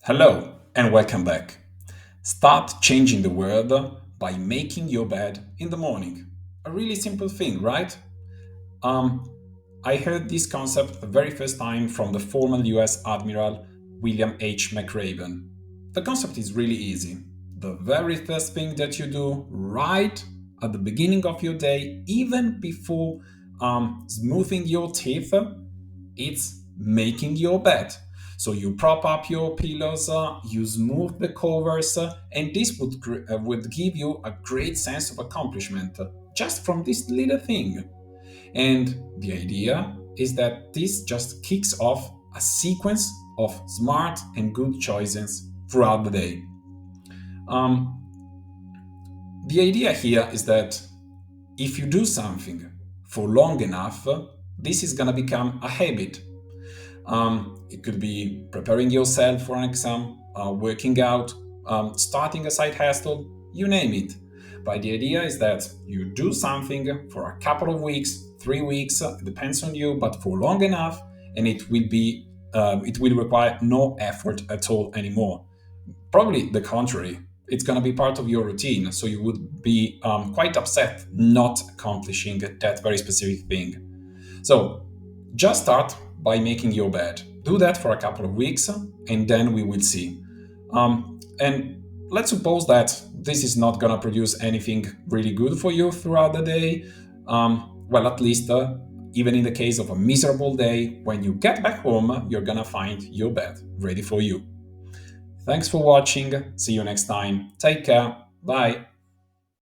Hello and welcome back. Start changing the world by making your bed in the morning. A really simple thing, right? Um, I heard this concept the very first time from the former US Admiral William H. McRaven. The concept is really easy. The very first thing that you do right at the beginning of your day, even before smoothing your teeth, it's making your bed. So you prop up your pillows, you smooth the covers, and this would give you a great sense of accomplishment just from this little thing. And the idea is that this just kicks off a sequence of smart and good choices throughout the day. Um, the idea here is that if you do something for long enough, this is gonna become a habit. It could be preparing yourself for an exam, working out, starting a side hustle, you name it. But the idea is that you do something for a couple of weeks, 3 weeks, it depends on you, but for long enough, and it will require no effort at all anymore. Probably the contrary. It's going to be part of your routine, so you would be quite upset not accomplishing that very specific thing. So just start by making your bed. Do that for a couple of weeks, and then we will see. And let's suppose that this is not going to produce anything really good for you throughout the day. Well, at least, even in the case of a miserable day, when you get back home, you're going to find your bed ready for you. Thanks for watching. See you next time. Take care. Bye.